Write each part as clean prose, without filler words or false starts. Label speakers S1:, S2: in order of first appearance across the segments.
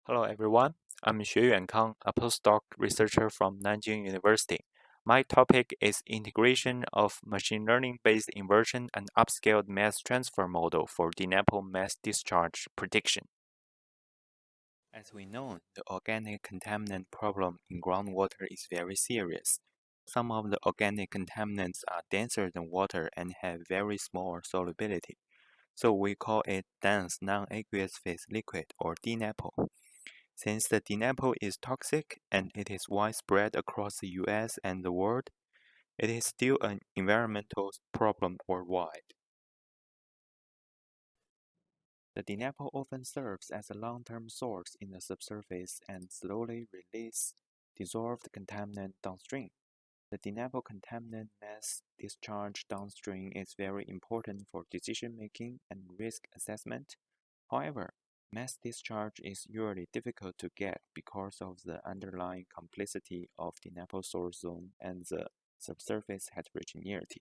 S1: Hello everyone, I'm Xueyuan Kang, a postdoc researcher from Nanjing University. My topic is integration of machine learning-based inversion and upscaled mass transfer model for DNAPL mass discharge prediction. As we know, the organic contaminant problem in groundwater is very serious. Some of the organic contaminants are denser than water and have very small solubility. So we call it dense non-aqueous phase liquid or DNAPL. Since the DNAPL is toxic and it is widespread across the US and the world, it is still an environmental problem worldwide. The DNAPL often serves as a long-term source in the subsurface and slowly release dissolved contaminant downstream. The DNAPL contaminant mass discharge downstream is very important for decision-making and risk assessment. However, mass discharge is usually difficult to get because of the underlying complexity of the DNAPL source zone and the subsurface heterogeneity.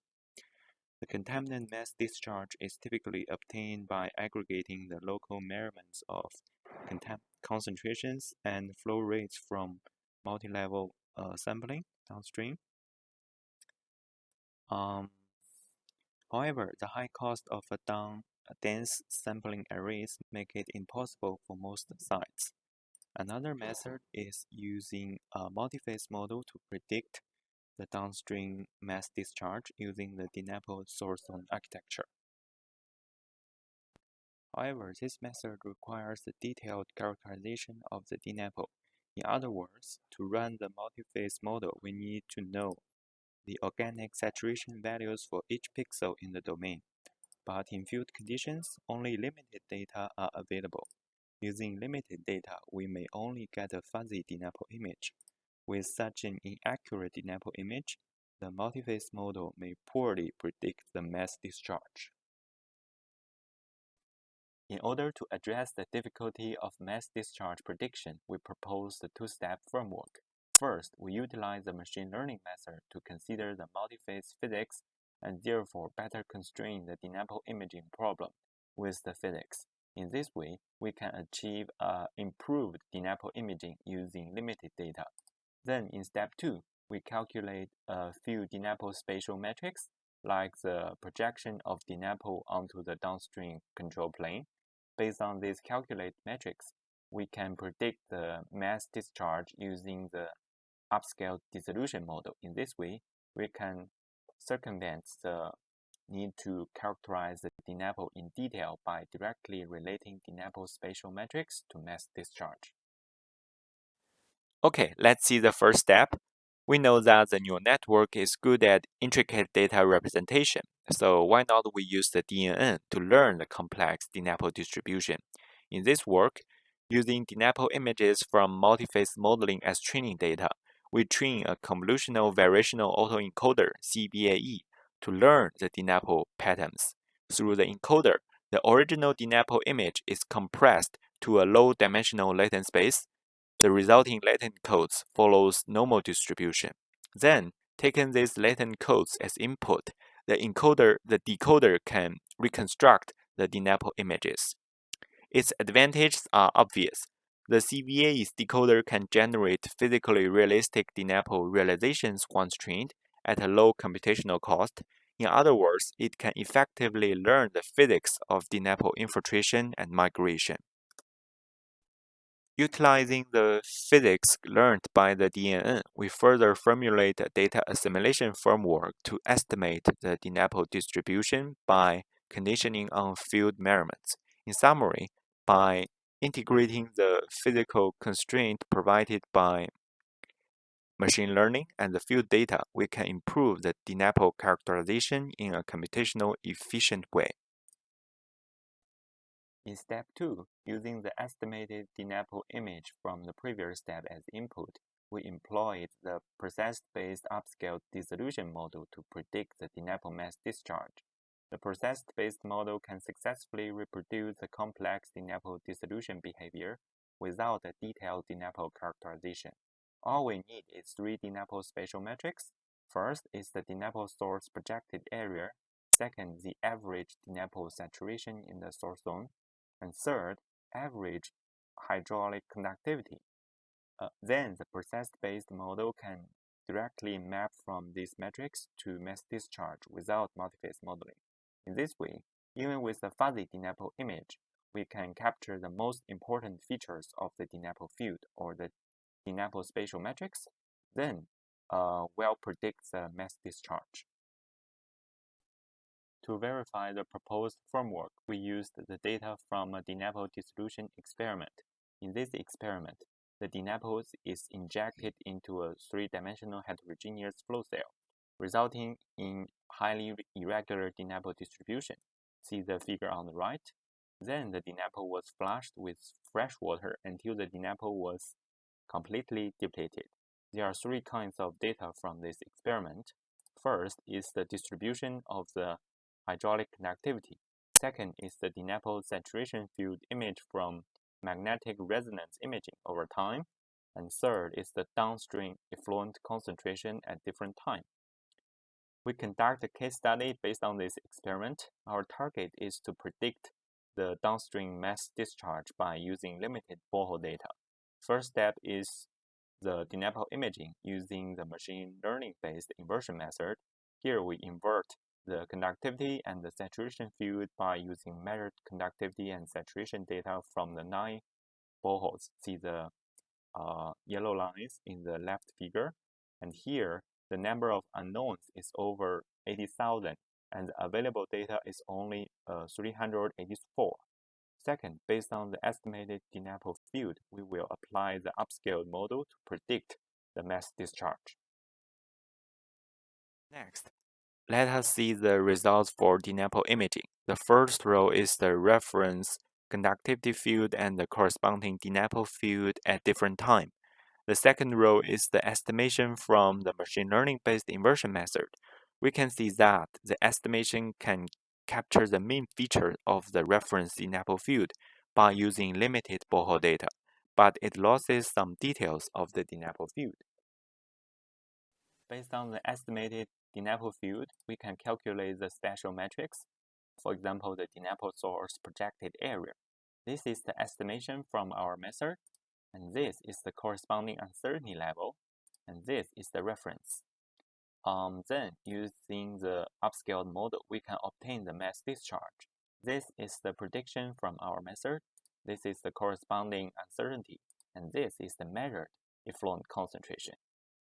S1: The contaminant mass discharge is typically obtained by aggregating the local measurements of concentrations and flow rates from multi-level sampling downstream. However, the high cost of dense sampling arrays make it impossible for most sites. Another method is using a multi-phase model to predict the downstream mass discharge using the DNAPL source zone architecture. However, this method requires a detailed characterization of the DNAPL. In other words, to run the multi-phase model, we need to know the organic saturation values for each pixel in the domain. But in field conditions, only limited data are available. Using limited data, we may only get a fuzzy DNAPL image. With such an inaccurate DNAPL image, the multi-phase model may poorly predict the mass discharge. In order to address the difficulty of mass discharge prediction, we propose the two-step framework. First, we utilize the machine learning method to consider the multi-phase physics and therefore better constrain the DNAPL imaging problem with the physics. In this way, we can achieve improved DNAPL imaging using limited data. Then in step 2, we calculate a few DNAPL spatial metrics, like the projection of DNAPL onto the downstream control plane. Based on these calculated metrics, we can predict the mass discharge using the upscaled dissolution model. In this way, we can circumvent the need to characterize the DNAPL in detail by directly relating DNAPL spatial metrics to mass discharge. Okay, let's see the first step. We know that the neural network is good at intricate data representation, so why not we use the DNN to learn the complex DNAPL distribution? In this work, using DNAPL images from multi-phase modeling as training data, we train a convolutional variational autoencoder (CVAE) to learn the DNAPL patterns. Through the encoder, the original DNAPL image is compressed to a low-dimensional latent space. The resulting latent codes follows normal distribution. Then, taking these latent codes as input, the decoder can reconstruct the DNAPL images. Its advantages are obvious. The CVA's decoder can generate physically realistic DNAPL realizations once trained at a low computational cost. In other words, it can effectively learn the physics of DNAPL infiltration and migration. Utilizing the physics learned by the DNN, we further formulate a data assimilation framework to estimate the DNAPL distribution by conditioning on field measurements. In summary, by integrating the physical constraint provided by machine learning and the field data, we can improve the DNAPL characterization in a computational efficient way. In step 2, using the estimated DNAPL image from the previous step as input, we employed the process-based upscaled dissolution model to predict the DNAPL mass discharge. The process-based model can successfully reproduce the complex DNAPL dissolution behavior without a detailed DNAPL characterization. All we need is 3 DNAPL spatial metrics. First is the DNAPL source projected area. Second, the average DNAPL saturation in the source zone. And third, average hydraulic conductivity. Then the process-based model can directly map from these metrics to mass discharge without multiphase modeling. In this way, even with a fuzzy DNAPL image, we can capture the most important features of the DNAPL field or the DNAPL spatial metrics, then well predict the mass discharge. To verify the proposed framework, we used the data from a DNAPL dissolution experiment. In this experiment, the DNAPL is injected into a three-dimensional heterogeneous flow cell, resulting in highly irregular DNAPL distribution. See the figure on the right? Then the DNAPL was flushed with fresh water until the DNAPL was completely depleted. There are three kinds of data from this experiment. First is the distribution of the hydraulic conductivity. Second is the DNAPL saturation field image from magnetic resonance imaging over time. And third is the downstream effluent concentration at different times. We conduct a case study based on this experiment. Our target is to predict the downstream mass discharge by using limited borehole data. First step is the DNAPL imaging using the machine learning-based inversion method. Here we invert the conductivity and the saturation field by using measured conductivity and saturation data from the 9 boreholes. See the yellow lines in the left figure. And here, the number of unknowns is over 80,000, and the available data is only 384. Second, based on the estimated DNAPL field, we will apply the upscaled model to predict the mass discharge. Next, let us see the results for DNAPL imaging. The first row is the reference conductivity field and the corresponding DNAPL field at different time. The second row is the estimation from the machine learning-based inversion method. We can see that the estimation can capture the main feature of the reference DNAPL field by using limited borehole data, but it loses some details of the DNAPL field. Based on the estimated DNAPL field, we can calculate the spatial metrics. For example, the DNAPL source projected area. This is the estimation from our method, and this is the corresponding uncertainty level, and this is the reference. Then, using the upscaled model, we can obtain the mass discharge. This is the prediction from our method, this is the corresponding uncertainty, and this is the measured effluent concentration.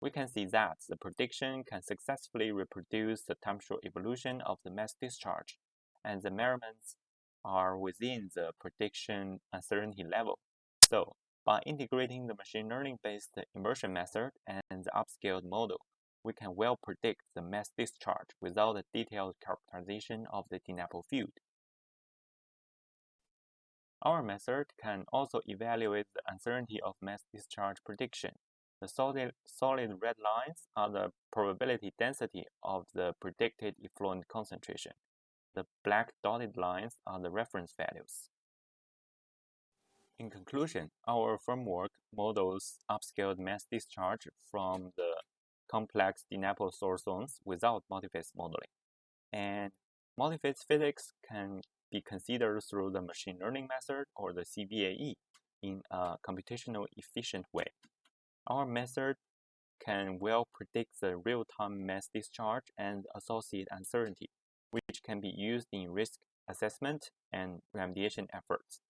S1: We can see that the prediction can successfully reproduce the temperature evolution of the mass discharge, and the measurements are within the prediction uncertainty level. So, by integrating the machine learning-based inversion method and the upscaled model, we can well predict the mass discharge without a detailed characterization of the DNAPL field. Our method can also evaluate the uncertainty of mass discharge prediction. The solid red lines are the probability density of the predicted effluent concentration. The black dotted lines are the reference values. In conclusion, our framework models upscaled mass discharge from the complex DNAPL source zones without multiphase modeling. And multiphase physics can be considered through the machine learning method or the CVAE in a computational efficient way. Our method can well predict the real-time mass discharge and associated uncertainty, which can be used in risk assessment and remediation efforts.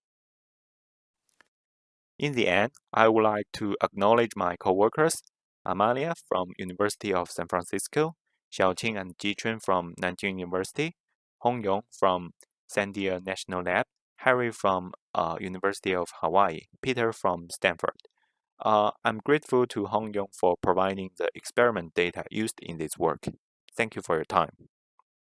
S1: In the end, I would like to acknowledge my coworkers, Amalia from University of San Francisco, Xiaoqing and Jichun from Nanjing University, Hongyong from Sandia National Lab, Harry from University of Hawaii, Peter from Stanford. I'm grateful to Hongyong for providing the experiment data used in this work. Thank you for your time.